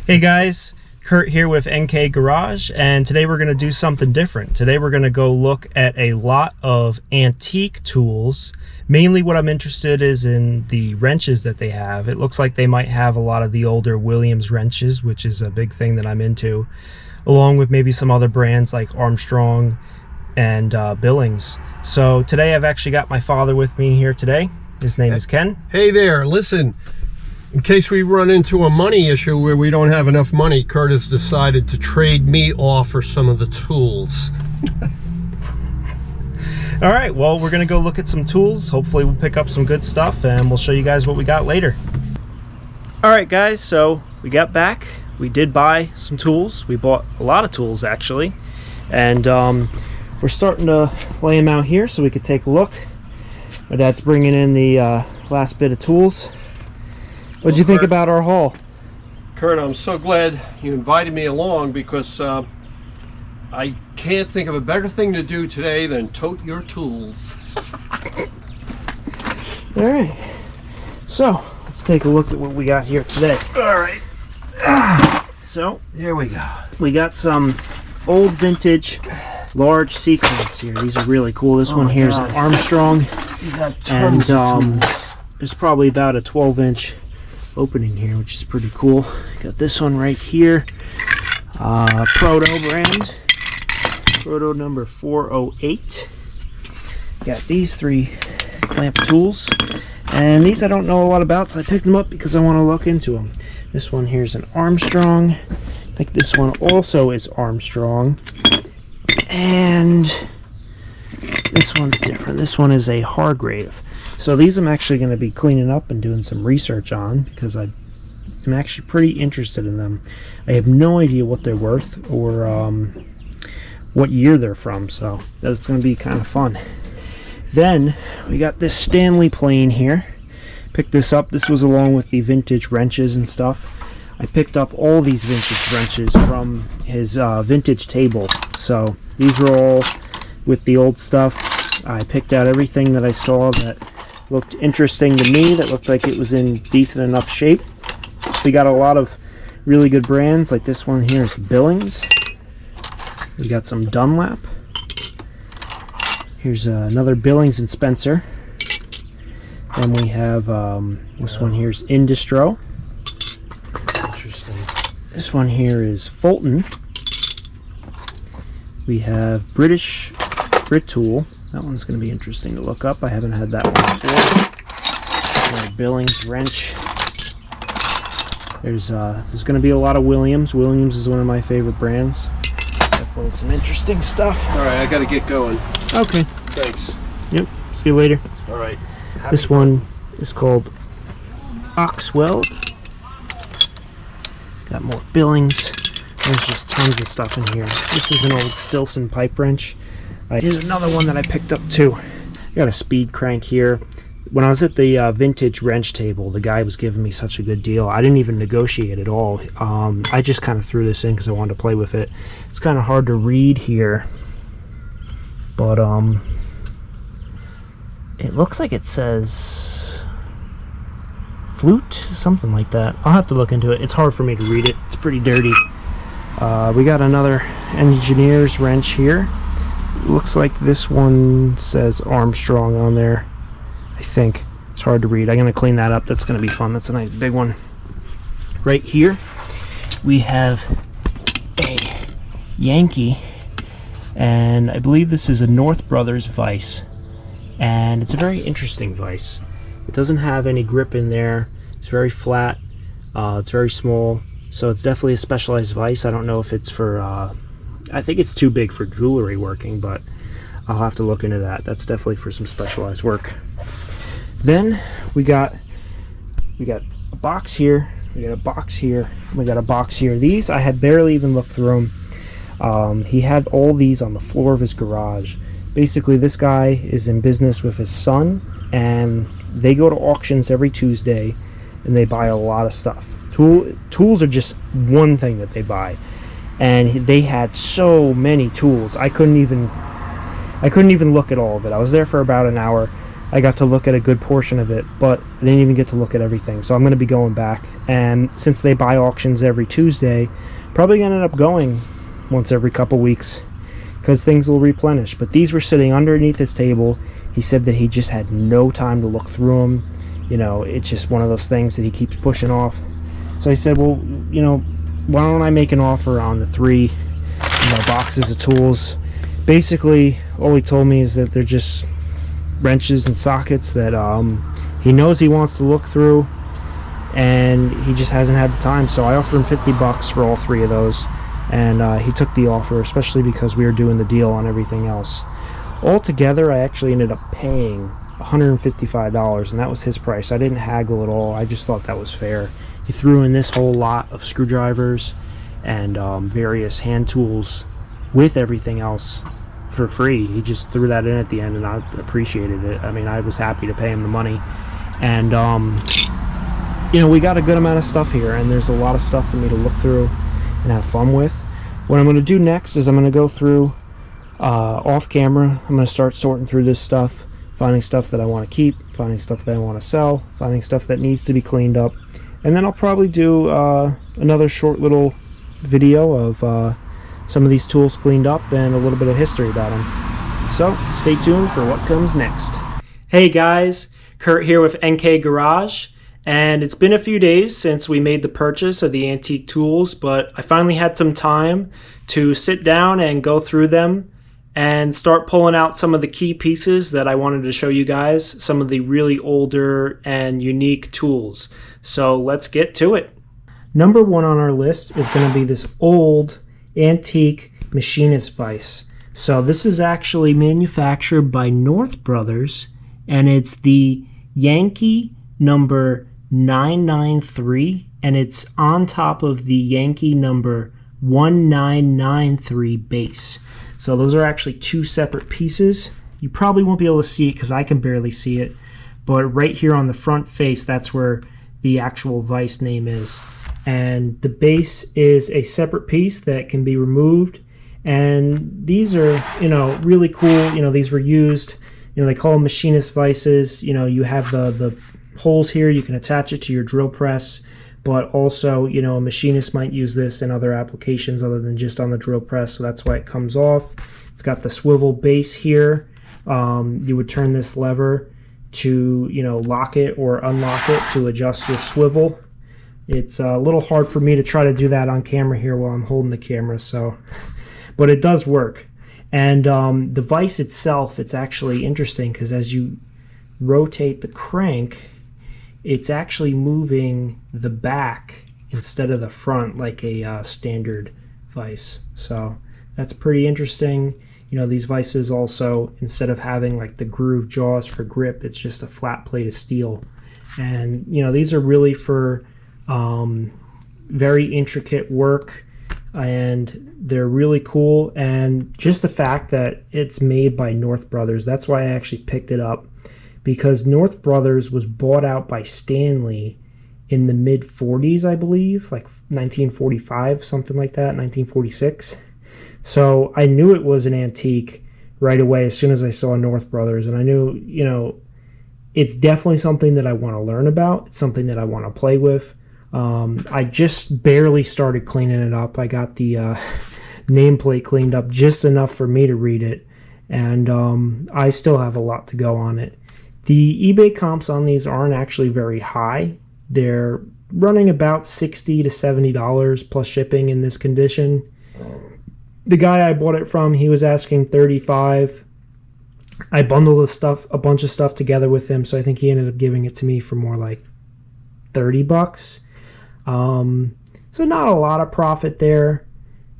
Hey guys, Kurt here with NK Garage, and today we're going to do something different. Today we're going to go look at a lot of antique tools. Mainly what I'm interested is in the wrenches that they have. It looks like they might have a lot of the older Williams wrenches, which is a big thing that I'm into, along with maybe some other brands like Armstrong and Billings. So today I've actually got my father with me here today. His name is Ken. Hey there, listen. In case we run into a money issue where we don't have enough money, Kurt has decided to trade me off for some of the tools. All right, well, we're gonna go look at some tools. Hopefully we'll pick up some good stuff and we'll show you guys what we got later. All right, guys, so we got back. We did buy some tools. We bought a lot of tools, actually. And we're starting to lay them out here so we could take a look. My dad's bringing in the last bit of tools. What'd you think about our haul? Kurt, I'm so glad you invited me along because I can't think of a better thing to do today than tote your tools. All right, so let's take a look at what we got here today. All right. So here we go. We got some old vintage large C clamps here. These are really cool. This one here is an Armstrong, and there's probably about a 12-inch opening here, which is pretty cool. Got this one right here, Proto brand, Proto number 408. Got these three clamp tools, and these I don't know a lot about, so I picked them up because I want to look into them. This one here is an Armstrong. I think this one also is Armstrong, and this one's different. This one is a Hargrave. So these I'm actually going to be cleaning up and doing some research on because I'm actually pretty interested in them. I have no idea what they're worth or what year they're from, so that's going to be kind of fun. Then we got this Stanley plane here. Picked this up. This was along with the vintage wrenches and stuff. I picked up all these vintage wrenches from his vintage table. So these were all with the old stuff. I picked out everything that I saw that looked interesting to me, that looked like it was in decent enough shape. We got a lot of really good brands, like this one here is Billings. We got some Dunlap. Here's another Billings and Spencer. Then we have this one here is Industro. Interesting. This one here is Fulton. We have British Grit Tool. That one's going to be interesting to look up. I haven't had that one before. Another Billings wrench. There's going to be a lot of Williams. Williams is one of my favorite brands. Definitely some interesting stuff. All right, I got to get going. Okay. Thanks. Yep. See you later. All right. This one is called Oxwell. Got more Billings. There's just tons of stuff in here. This is an old Stilson pipe wrench. Here's another one that I picked up too. Got a speed crank here. When I was at the vintage wrench table, the guy was giving me such a good deal. I didn't even negotiate at all. I just kind of threw this in because I wanted to play with it. It's kind of hard to read here, but it looks like it says flute, something like that. I'll have to look into it. It's hard for me to read it. It's pretty dirty. We got another engineer's wrench here. Looks like this one says Armstrong on there. I think it's hard to read. I'm gonna clean that up. That's gonna be fun. That's a nice big one. Right here we have a Yankee, and I believe this is a North Brothers vise, and it's a very interesting vise. It doesn't have any grip in there. It's very flat. It's very small, so it's definitely a specialized vise. I don't know if it's for I think it's too big for jewelry working, but I'll have to look into that. That's definitely for some specialized work. Then we got a box here, we got a box here, we got a box here. These I had barely even looked through them. He had all these on the floor of his garage. Basically, this guy is in business with his son, and they go to auctions every Tuesday, and they buy a lot of stuff. Tools are just one thing that they buy. And they had so many tools. I couldn't even look at all of it. I was there for about an hour. I got to look at a good portion of it, but I didn't even get to look at everything. So I'm going to be going back, and since they buy auctions every Tuesday, probably going to end up going once every couple weeks because things will replenish. But these were sitting underneath his table. He said that he just had no time to look through them. You know, it's just one of those things that he keeps pushing off. So I said, well, you know, why don't I make an offer on the 3 boxes of tools. Basically, all he told me is that they're just wrenches and sockets that he knows he wants to look through, and he just hasn't had the time. So I offered him $50 for all 3 of those, and he took the offer, especially because we were doing the deal on everything else. Altogether, I actually ended up paying $155, and that was his price. I didn't haggle at all. I just thought that was fair. He threw in this whole lot of screwdrivers and various hand tools with everything else for free. He just threw that in at the end, and I appreciated it. I mean, I was happy to pay him the money. And you know, we got a good amount of stuff here, and there's a lot of stuff for me to look through and have fun with. What I'm going to do next is I'm going to go through off camera. I'm going to start sorting through this stuff, finding stuff that I want to keep, finding stuff that I want to sell, finding stuff that needs to be cleaned up, and then I'll probably do another short little video of some of these tools cleaned up and a little bit of history about them. So stay tuned for what comes next. Hey guys, Kurt here with NK Garage, and it's been a few days since we made the purchase of the antique tools, but I finally had some time to sit down and go through them and start pulling out some of the key pieces that I wanted to show you guys, some of the really older and unique tools. So let's get to it. Number 1 on our list is going to be this old antique machinist vise. So this is actually manufactured by North Brothers, and it's the Yankee number 993, and it's on top of the Yankee number 1993 base. So those are actually 2 separate pieces. You probably won't be able to see it because I can barely see it, but right here on the front face, that's where the actual vise name is. And the base is a separate piece that can be removed, and these are, you know, really cool. You know, these were used, you know, they call them machinist vices. You know, you have the holes here, you can attach it to your drill press, but also, you know, a machinist might use this in other applications other than just on the drill press, so that's why it comes off. It's got the swivel base here. You would turn this lever to, you know, lock it or unlock it to adjust your swivel. It's a little hard for me to try to do that on camera here while I'm holding the camera, so, but it does work. And the vise itself, it's actually interesting because as you rotate the crank, it's actually moving the back instead of the front like a standard vise. So that's pretty interesting. You know, these vices also, instead of having like the groove jaws for grip, it's just a flat plate of steel. And you know, these are really for very intricate work, and they're really cool. And just the fact that it's made by North Brothers, that's why I actually picked it up, because North Brothers was bought out by Stanley in the mid 40s, I believe, like 1945, something like that, 1946. So I knew it was an antique right away as soon as I saw North Brothers, and I knew, you know, it's definitely something that I want to learn about. It's something that I want to play with. I just barely started cleaning it up. I got the nameplate cleaned up just enough for me to read it, and I still have a lot to go on it. The eBay comps on these aren't actually very high. They're running about $60 to $70 plus shipping in this condition. The guy I bought it from, he was asking $35. I bundled a bunch of stuff together with him, so I think he ended up giving it to me for more like $30. So not a lot of profit there,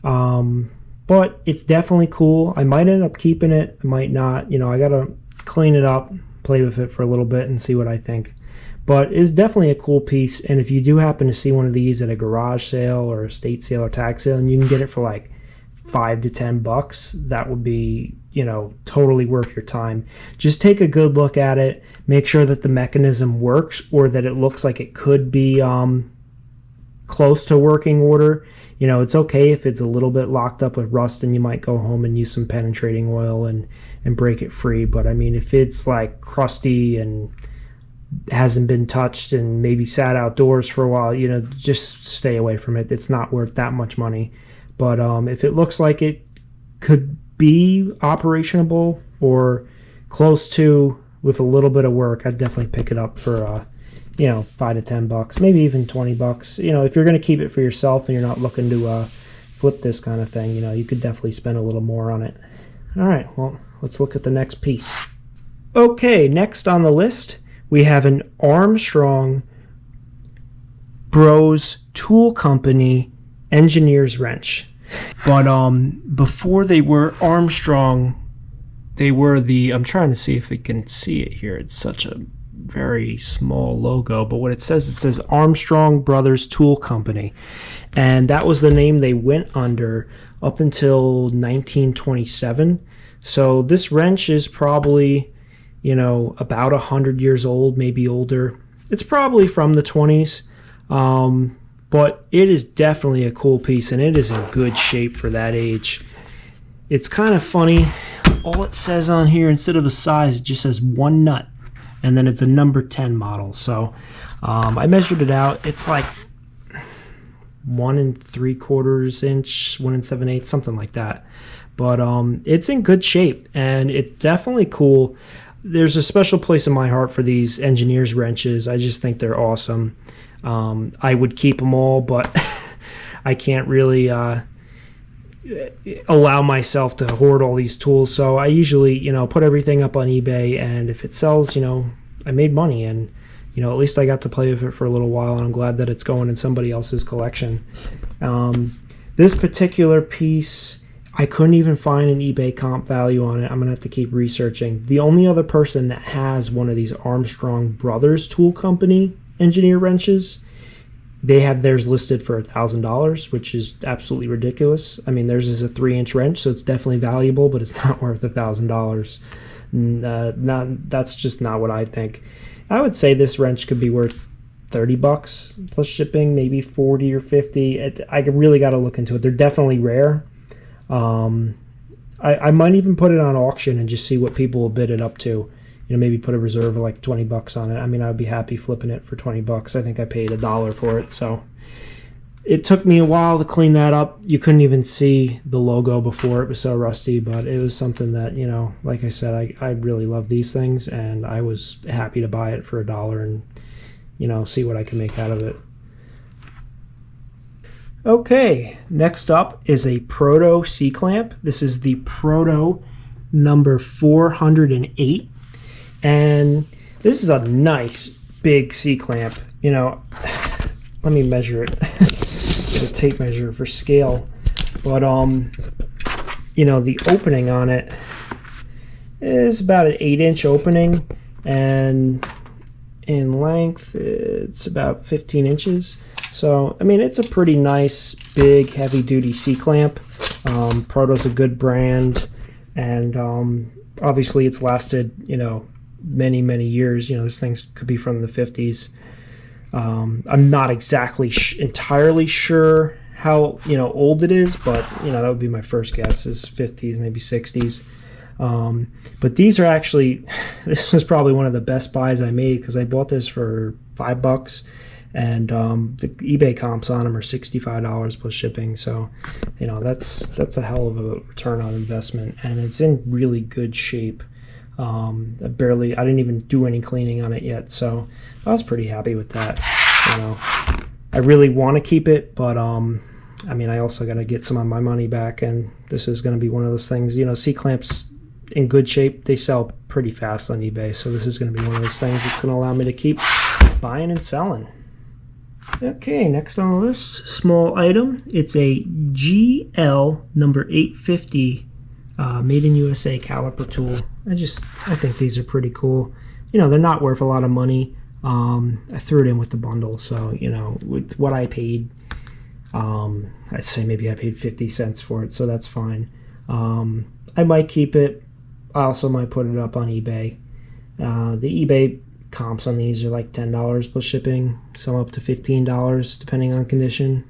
but it's definitely cool. I might end up keeping it, I might not. You know, I gotta clean it up, play with it for a little bit and see what I think. But it's definitely a cool piece, and if you do happen to see one of these at a garage sale or estate sale or tax sale, and you can get it for like $5 to $10, that would be, you know, totally worth your time. Just take a good look at it, make sure that the mechanism works or that it looks like it could be close to working order, you know, it's okay if it's a little bit locked up with rust and you might go home and use some penetrating oil and break it free. But I mean, if it's like crusty and hasn't been touched and maybe sat outdoors for a while, you know, just stay away from it. It's not worth that much money. But if it looks like it could be operationable or close to with a little bit of work, I'd definitely pick it up for you know, $5 to $10, maybe even $20. You know, if you're going to keep it for yourself and you're not looking to flip this kind of thing, you know, you could definitely spend a little more on it. All right, well, let's look at the next piece. Okay, next on the list, we have an Armstrong Bros Tool Company engineer's wrench. But before they were Armstrong, they were the, I'm trying to see if we can see it here. It's such a very small logo, but what it says Armstrong Brothers Tool Company, and that was the name they went under up until 1927. So this wrench is probably, you know, about 100 years old, maybe older. It's probably from the 20s, but it is definitely a cool piece, and it is in good shape for that age. It's kind of funny, all it says on here, instead of a size, it just says 1 nut. And then it's a number 10 model. So I measured it out. It's like 1 3/4 inch, 1 7/8, something like that. But it's in good shape, and it's definitely cool. There's a special place in my heart for these engineer's wrenches. I just think they're awesome. I would keep them all, but I can't really allow myself to hoard all these tools. So I usually, you know, put everything up on eBay, and if it sells, you know, I made money, and, you know, at least I got to play with it for a little while, and I'm glad that it's going in somebody else's collection. This particular piece, I couldn't even find an eBay comp value on it. I'm gonna have to keep researching. The only other person that has one of these Armstrong Brothers Tool Company engineer wrenches, they have theirs listed for $1,000, which is absolutely ridiculous. I mean, theirs is a 3-inch wrench, so it's definitely valuable, but it's not worth $1,000. That's just not what I think. I would say this wrench could be worth $30 plus shipping, maybe 40 or 50. I really got to look into it. They're definitely rare. I might even put it on auction and just see what people will bid it up to. You know, maybe put a reserve of like $20 on it. I mean, I'd be happy flipping it for $20. I think I paid $1 for it. So it took me a while to clean that up. You couldn't even see the logo before, it was so rusty, but it was something that, you know, like I said, I really love these things, and I was happy to buy it for $1 and, you know, see what I can make out of it. Okay, next up is a Proto C-clamp. This is the Proto number 408. And this is a nice big C-clamp. You know, let me measure it. Get a tape measure for scale. But you know, the opening on it is about an 8-inch opening, and in length it's about 15 inches. So I mean, it's a pretty nice big heavy duty C-clamp. Proto's a good brand, and obviously it's lasted, you know, many years. You know, this thing could be from the 50s. I'm not exactly entirely sure how, you know, old it is, but, you know, that would be my first guess, is 50s, maybe 60s. But these are actually, this was probably one of the best buys I made, because I bought this for $5, and the eBay comps on them are $65 plus shipping. So, you know, that's a hell of a return on investment, and it's in really good shape. I didn't even do any cleaning on it yet, so I was pretty happy with that. You know, I really want to keep it, but I mean, I also got to get some of my money back, and this is going to be one of those things. You know, C-clamps in good shape, they sell pretty fast on eBay, so this is going to be one of those things that's going to allow me to keep buying and selling. Okay, next on the list, small item. It's a GL number 850 made in USA caliper tool. I think these are pretty cool. You know, they're not worth a lot of money. I threw it in with the bundle, so, you know, with what I paid, I'd say maybe I paid 50 cents for it, so that's fine. I might keep it. I also might put it up on eBay. The eBay comps on these are like $10 plus shipping, some up to $15 depending on condition.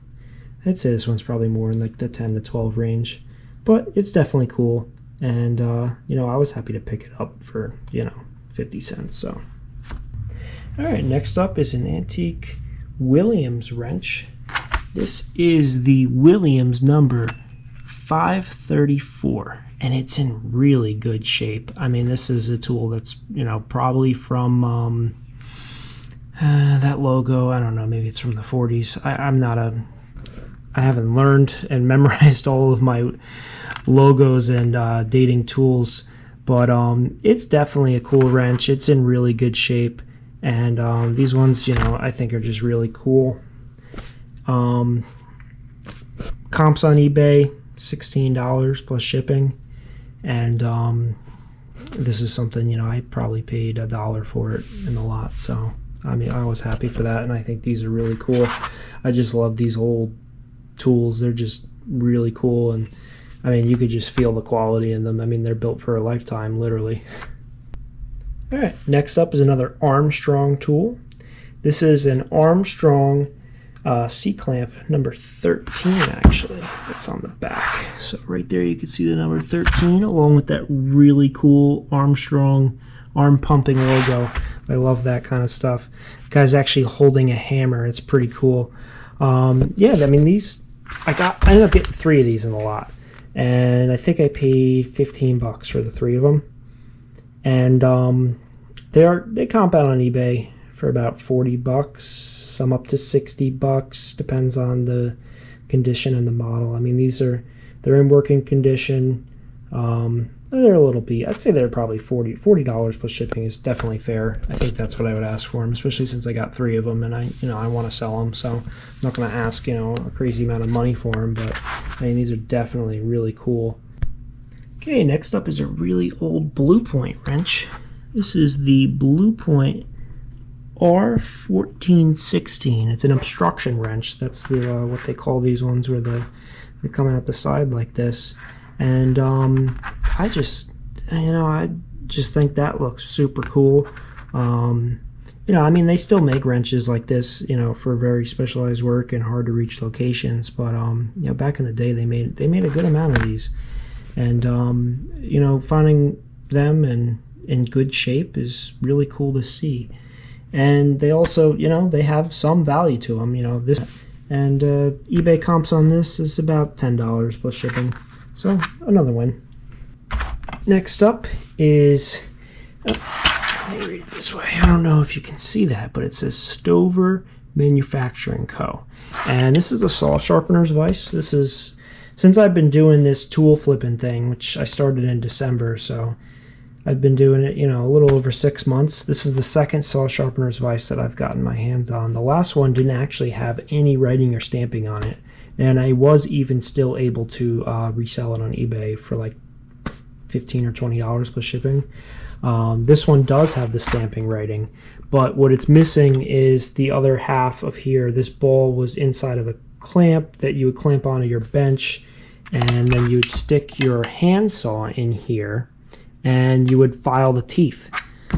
I'd say this one's probably more in like the 10 to 12 range, but it's definitely cool. And you know, I was happy to pick it up for, you know, 50 cents. So all right, next up is an antique Williams wrench. This is the Williams number 534, and it's in really good shape. I mean, this is a tool that's, you know, probably from that logo, I don't know, maybe it's from the 40s. I haven't learned and memorized all of my logos and dating tools, but it's definitely a cool wrench. It's in really good shape, and these ones, you know, I think are just really cool. Comps on eBay, $16 plus shipping, and this is something, you know, I probably paid $1 for it in the lot, so I mean, I was happy for that, and I think these are really cool. I just love these old tools. They're just really cool, and I mean, you could just feel the quality in them. I mean, they're built for a lifetime, literally. All right, next up is another Armstrong tool. This is an Armstrong C-clamp number 13, actually. It's on the back. So right there you can see the number 13 along with that really cool Armstrong arm pumping logo. I love that kind of stuff. The guy's actually holding a hammer. It's pretty cool. Yeah, I mean, these, I ended up getting 3 of these in the lot, and I think I paid $15 for the 3 of them. And they comp out on eBay for about $40, some up to $60, depends on the condition and the model. I mean, they're in working condition. They're a little beat. I'd say they're probably $40 plus shipping is definitely fair. I think that's what I would ask for them, especially since I got 3 of them, and I want to sell them, so I'm not going to ask, you know, a crazy amount of money for them. But I mean, these are definitely really cool. Okay, next up is a really old Blue Point wrench. This is the Blue Point R1416. It's an obstruction wrench. That's the what they call these ones, where they come out the side like this. And I just think that looks super cool. You know, I mean, they still make wrenches like this, you know, for very specialized work and hard to reach locations. But you know, back in the day, they made a good amount of these, and you know, finding them in good shape is really cool to see. And they also, you know, they have some value to them. You know, this and eBay comps on this is about $10 plus shipping. So another win. Next up is, let me read it this way. I don't know if you can see that, but it says Stover Manufacturing Co. And this is a saw sharpener's vise. This is, since I've been doing this tool flipping thing, which I started in December, so I've been doing it, you know, a little over 6 months. This is the second saw sharpener's vise that I've gotten my hands on. The last one didn't actually have any writing or stamping on it, and I was even still able to resell it on eBay for like $15 or $20 plus shipping. This one does have the stamping writing, but what it's missing is the other half of here. This ball was inside of a clamp that you would clamp onto your bench, and then you would stick your handsaw in here, and you would file the teeth.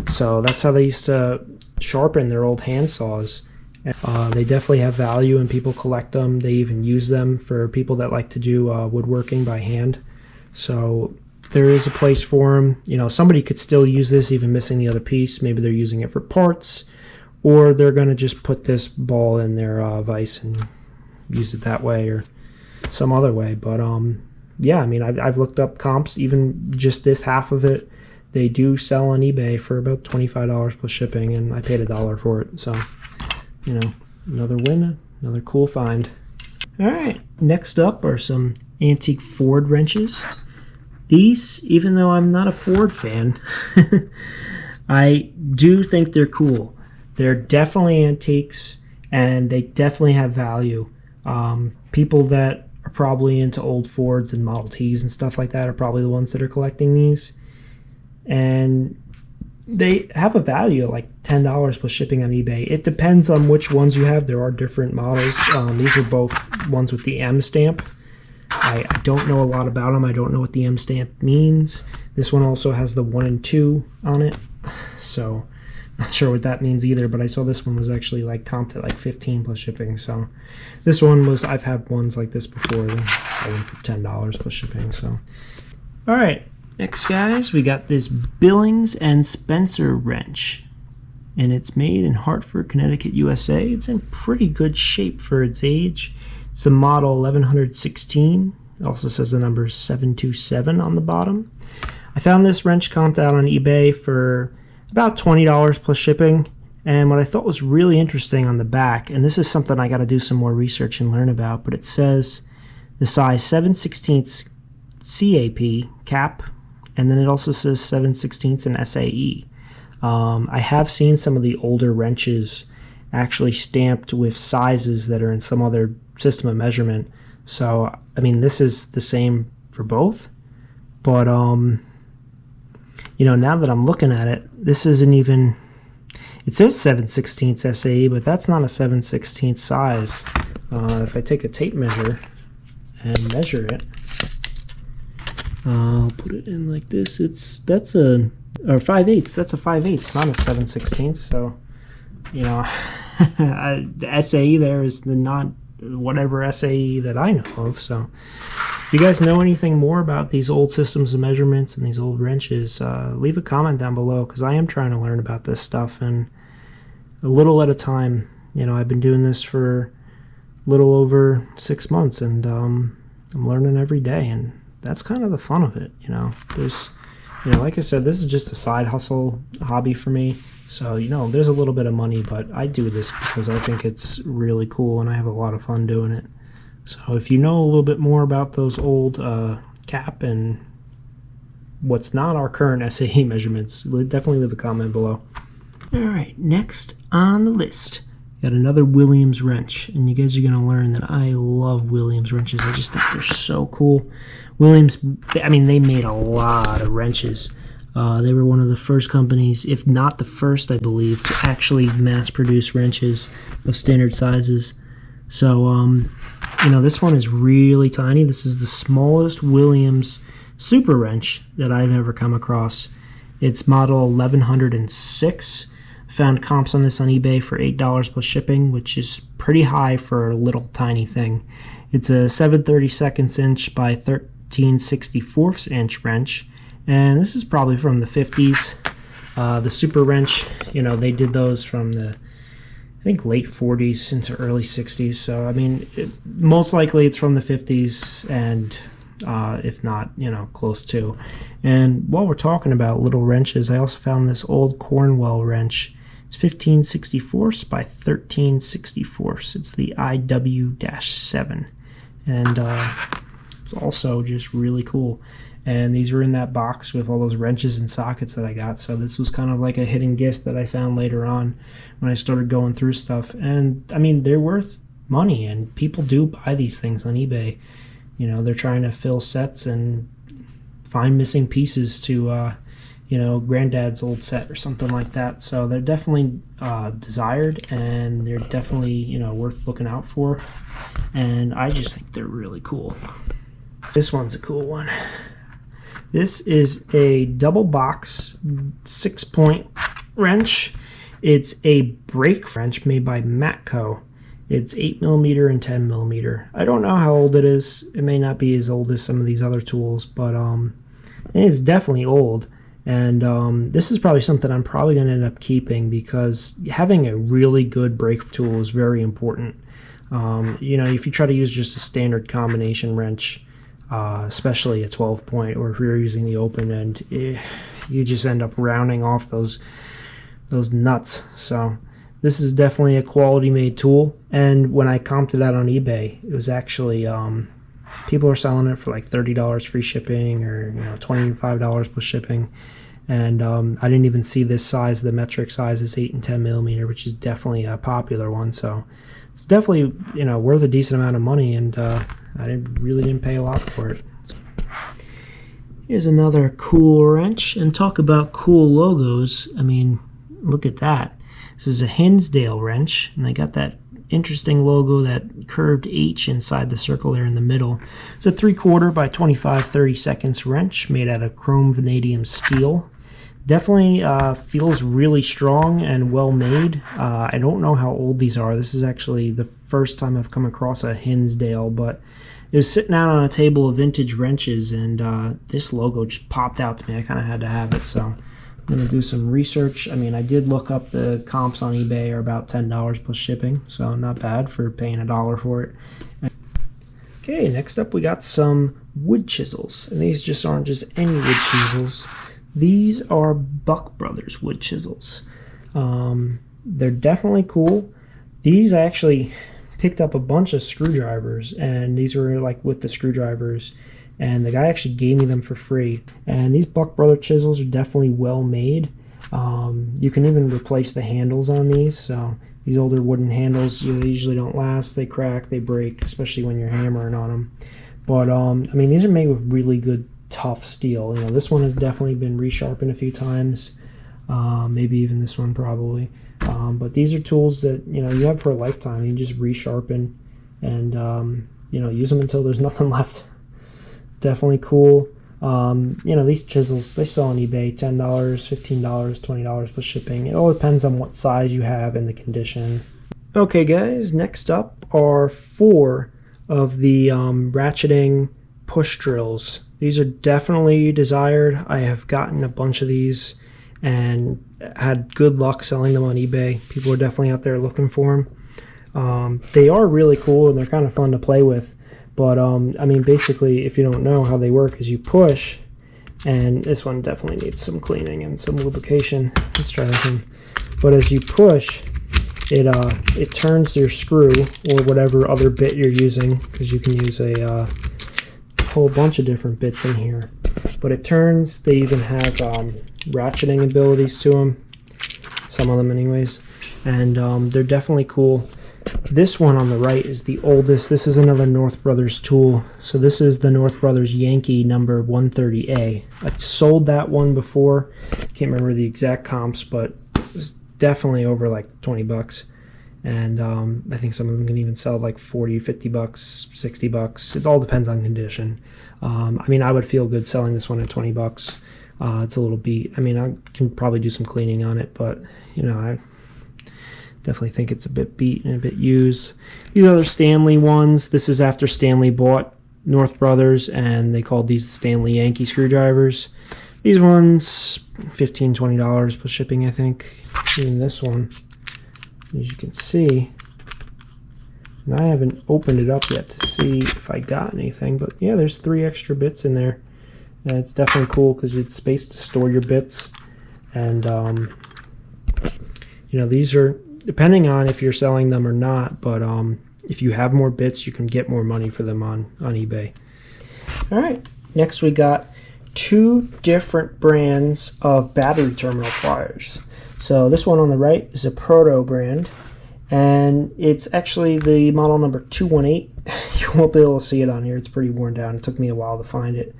So that's how they used to sharpen their old handsaws. They definitely have value, and people collect them. They even use them for people that like to do woodworking by hand. So there is a place for them. You know, somebody could still use this even missing the other piece. Maybe they're using it for parts, or they're going to just put this ball in their vise and use it that way or some other way. But yeah, I mean, I've looked up comps, even just this half of it. They do sell on eBay for about $25 plus shipping, and I paid $1 for it. So, you know, another win, another cool find. All right, next up are some antique Ford wrenches. These, even though I'm not a Ford fan, I do think they're cool. They're definitely antiques, and they definitely have value. People that are probably into old Fords and Model Ts and stuff like that are probably the ones that are collecting these. And they have a value of like $10 plus shipping on eBay. It depends on which ones you have. There are different models. These are both ones with the M stamp. I don't know a lot about them. I don't know what the M stamp means. This one also has the 1 and 2 on it. So Not sure what that means either, but I saw this one was actually like comped at like 15 plus shipping. So this one was, I've had ones like this before. They sell them for $10 plus shipping. So, all right, next guys, we got this Billings and Spencer wrench, and it's made in Hartford, Connecticut, USA. It's in pretty good shape for its age. It's a model 1116. It also says the number 727 on the bottom. I found this wrench comped out on eBay for about $20 plus shipping. And what I thought was really interesting on the back, and this is something I got to do some more research and learn about, but it says the size 7/16 cap, and then it also says 7/16 in SAE. I have seen some of the older wrenches actually stamped with sizes that are in some other system of measurement. So, I mean, this is the same for both, but you know, now that I'm looking at it, this isn't even, it says 7/16 SAE, but that's not a 7/16 size. If I take a tape measure and measure it, I'll put it in like this. That's a 5/8. That's a 5/8, not a 7/16. So, you know, the SAE there is the not whatever SAE that I know of. So, if you guys know anything more about these old systems of measurements and these old wrenches, leave a comment down below, because I am trying to learn about this stuff, and a little at a time. You know, I've been doing this for a little over 6 months, and I'm learning every day, and that's kind of the fun of it. You know, there's, you know, like I said, this is just a side hustle hobby for me. So, you know, there's a little bit of money, but I do this because I think it's really cool and I have a lot of fun doing it. So if you know a little bit more about those old cap and what's not our current SAE measurements, definitely leave a comment below. All right, next on the list, got another Williams wrench, and you guys are going to learn that I love Williams wrenches. I just think they're so cool. Williams, I mean, they made a lot of wrenches. They were one of the first companies, if not the first, I believe, to actually mass produce wrenches of standard sizes. So, you know, this one is really tiny. This is the smallest Williams super wrench that I've ever come across. It's model 1106. Found comps on this on eBay for $8 plus shipping, which is pretty high for a little tiny thing. It's a 7/32 inch by 13/64 inch wrench. And this is probably from the 50s. The super wrench, you know, they did those from the, I think, late 40s into early 60s. So, I mean, most likely it's from the 50s, and if not, you know, close to. And while we're talking about little wrenches, I also found this old Cornwell wrench. It's 15/64 by 13/64. It's the IW-7. And it's also just really cool. And these were in that box with all those wrenches and sockets that I got. So this was kind of like a hidden gift that I found later on when I started going through stuff. And I mean, they're worth money, and people do buy these things on eBay. You know, they're trying to fill sets and find missing pieces to, you know, granddad's old set or something like that. So they're definitely desired, and they're definitely, you know, worth looking out for. And I just think they're really cool. This one's a cool one. This is a double box 6-point wrench. It's a brake wrench made by Matco. It's 8mm and 10mm. I don't know how old it is. It may not be as old as some of these other tools, but it's definitely old. And this is probably something I'm probably going to end up keeping, because having a really good brake tool is very important. You know, if you try to use just a standard combination wrench, especially a 12-point, or if you're using the open end, you just end up rounding off those nuts. So this is definitely a quality made tool. And when I comped it out on eBay, it was actually people are selling it for like $30 free shipping, or, you know, $25 plus shipping. And I didn't even see this size. The metric size is 8 and 10mm, which is definitely a popular one. So it's definitely, you know, worth a decent amount of money, and I really didn't pay a lot for it. Here's another cool wrench, and talk about cool logos. I mean, look at that. This is a Hinsdale wrench, and they got that interesting logo, that curved H inside the circle there in the middle. It's a 3/4 by 25/32 wrench made out of chrome vanadium steel. Definitely feels really strong and well made. I don't know how old these are. This is actually the first time I've come across a Hinsdale, but it was sitting out on a table of vintage wrenches, and this logo just popped out to me. I kind of had to have it, so I'm going to do some research. I mean, I did look up the comps on eBay are about $10 plus shipping, so not bad for paying $1 for it. Okay, next up we got some wood chisels, and these just aren't just any wood chisels. These are Buck Brothers wood chisels. They're definitely cool. These I actually picked up a bunch of screwdrivers, and these were like with the screwdrivers, and the guy actually gave me them for free. And these Buck Brother chisels are definitely well made. You can even replace the handles on these. So these older wooden handles, they usually don't last. They crack, they break, especially when you're hammering on them. But I mean, these are made with really good tough steel. You know, this one has definitely been resharpened a few times, maybe even this one probably. But these are tools that, you know, you have for a lifetime. You just resharpen and you know, use them until there's nothing left. Definitely cool. You know, these chisels, they sell on eBay $10, $15, $20 plus shipping. It all depends on what size you have and the condition. Okay guys, next up are 4 of the ratcheting push drills. These are definitely desired. I have gotten a bunch of these and had good luck selling them on eBay. People are definitely out there looking for them. They are really cool and they're kind of fun to play with. But I mean, basically, if you don't know how they work, is you push, and this one definitely needs some cleaning and some lubrication. Let's try this one. But as you push, it turns your screw or whatever other bit you're using, because you can use a whole bunch of different bits in here. But it turns. They even have ratcheting abilities to them, some of them anyways, and they're definitely cool. This one on the right is the oldest. This is another North Brothers tool. So this is the North Brothers Yankee number 130A. I've sold that one before. Can't remember the exact comps, but it was definitely over like 20 bucks. And I think some of them can even sell like 40, 50 bucks, 60 bucks. It all depends on condition. I mean, I would feel good selling this one at 20 bucks. It's a little beat. I mean, I can probably do some cleaning on it, but you know, I definitely think it's a bit beat and a bit used. These other Stanley ones, this is after Stanley bought North Brothers, and they called these the Stanley Yankee screwdrivers. These ones, $15, $20 plus shipping, I think. Even this one, as you can see, and I haven't opened it up yet to see if I got anything, but yeah, there's 3 extra bits in there. And it's definitely cool because it's space to store your bits. And you know, these are depending on if you're selling them or not, but if you have more bits, you can get more money for them on eBay. All right, next we got 2 different brands of battery terminal pliers. So this one on the right is a Proto brand, and it's actually the model number 218. You won't be able to see it on here. It's pretty worn down. It took me a while to find it.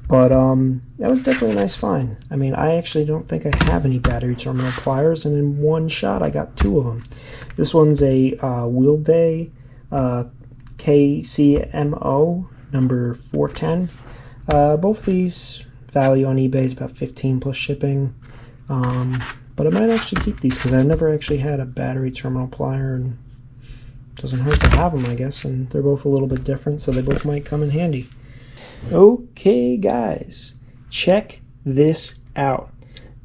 But that was definitely a nice find. I mean, I actually don't think I have any battery terminal pliers, and in one shot I got 2 of them. This one's a Wheel Day KCMO number 410. Both of these value on eBay is about 15 plus shipping. But I might actually keep these because I've never actually had a battery terminal plier, and it doesn't hurt to have them, I guess. And they're both a little bit different, so they both might come in handy. Okay guys, check this out.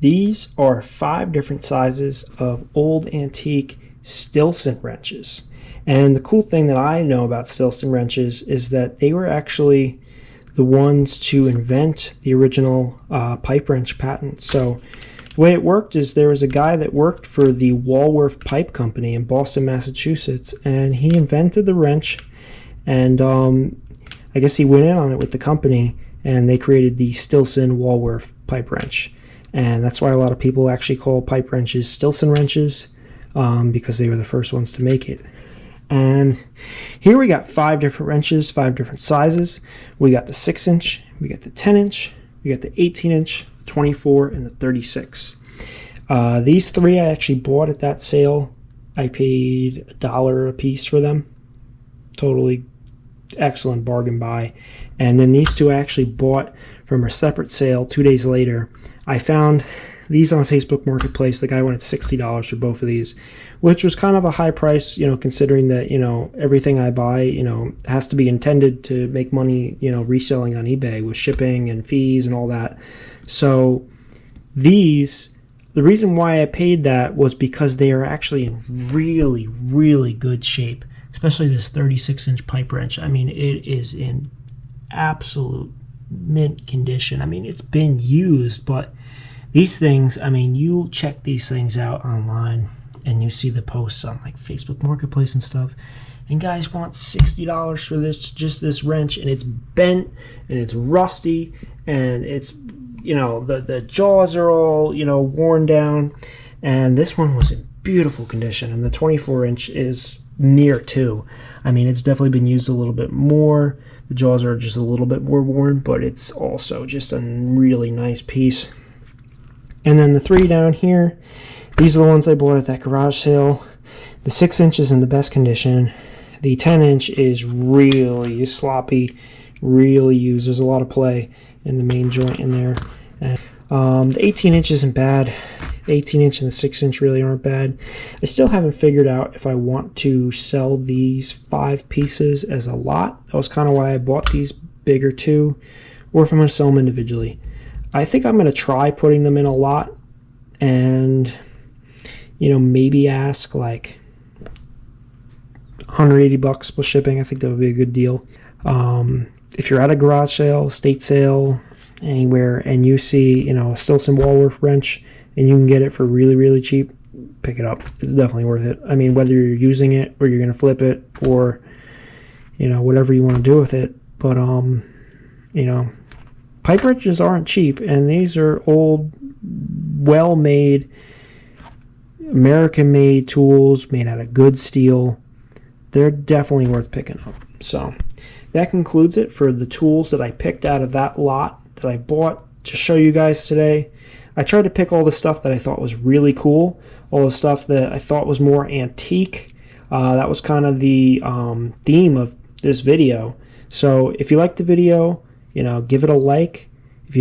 These are 5 different sizes of old antique Stilson wrenches. And the cool thing that I know about Stilson wrenches is that they were actually the ones to invent the original pipe wrench patent. So the way it worked is there was a guy that worked for the Walworth Pipe Company in Boston, Massachusetts, and he invented the wrench, and I guess he went in on it with the company, and they created the Stilson Walworth pipe wrench. And that's why a lot of people actually call pipe wrenches Stilson wrenches, because they were the first ones to make it. And here we got 5 different wrenches, 5 different sizes. We got the 6-inch, we got the 10-inch, we got the 18-inch, 24, and the 36. These 3 I actually bought at that sale. I paid $1 a piece for them. Totally excellent bargain buy. And then these 2 I actually bought from a separate sale 2 days later. I found these on Facebook Marketplace, the guy wanted $60 for both of these, which was kind of a high price, you know, considering that, you know, everything I buy, you know, has to be intended to make money, you know, reselling on eBay with shipping and fees and all that. So these, the reason why I paid that was because they are actually in really, really good shape, especially this 36-inch pipe wrench. I mean, it is in absolute mint condition. I mean, it's been used, but these things, I mean, you check these things out online and you see the posts on like Facebook Marketplace and stuff, and guys want $60 for this, just this wrench, and it's bent and it's rusty and it's, you know, the jaws are all, you know, worn down, and this one was in beautiful condition, and the 24-inch is near too. I mean, it's definitely been used a little bit more. The jaws are just a little bit more worn, but it's also just a really nice piece. And then the 3 down here, these are the ones I bought at that garage sale. The 6-inch is in the best condition. The 10-inch is really sloppy, really used. There's a lot of play in the main joint in there. And, the 18-inch isn't bad. The 18-inch and the 6-inch really aren't bad. I still haven't figured out if I want to sell these 5 pieces as a lot. That was kind of why I bought these bigger too, or if I'm going to sell them individually. I think I'm going to try putting them in a lot and, you know, maybe ask like $180 plus shipping. I think that would be a good deal. If you're at a garage sale, estate sale, anywhere, and you see, you know, a Stilson Walworth wrench and you can get it for really, really cheap, pick it up. It's definitely worth it. I mean, whether you're using it or you're going to flip it or, you know, whatever you want to do with it. But, you know, pipe wrenches aren't cheap, and these are old, well-made, American-made tools made out of good steel. They're definitely worth picking up. So that concludes it for the tools that I picked out of that lot that I bought to show you guys today. I tried to pick all the stuff that I thought was really cool, all the stuff that I thought was more antique. That was kind of the theme of this video. So if you liked the video, you know, give it a like. If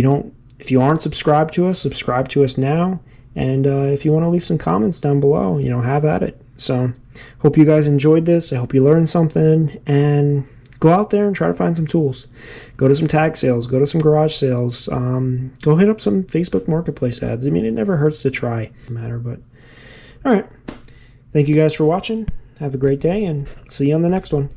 you aren't subscribed to us, subscribe to us now. And if you want to leave some comments down below, you know, have at it. So hope you guys enjoyed this. I hope you learned something, and go out there and try to find some tools. Go to some tag sales. Go to some garage sales. Go hit up some Facebook Marketplace ads. I mean, it never hurts to try. But all right. Thank you guys for watching. Have a great day, and see you on the next one.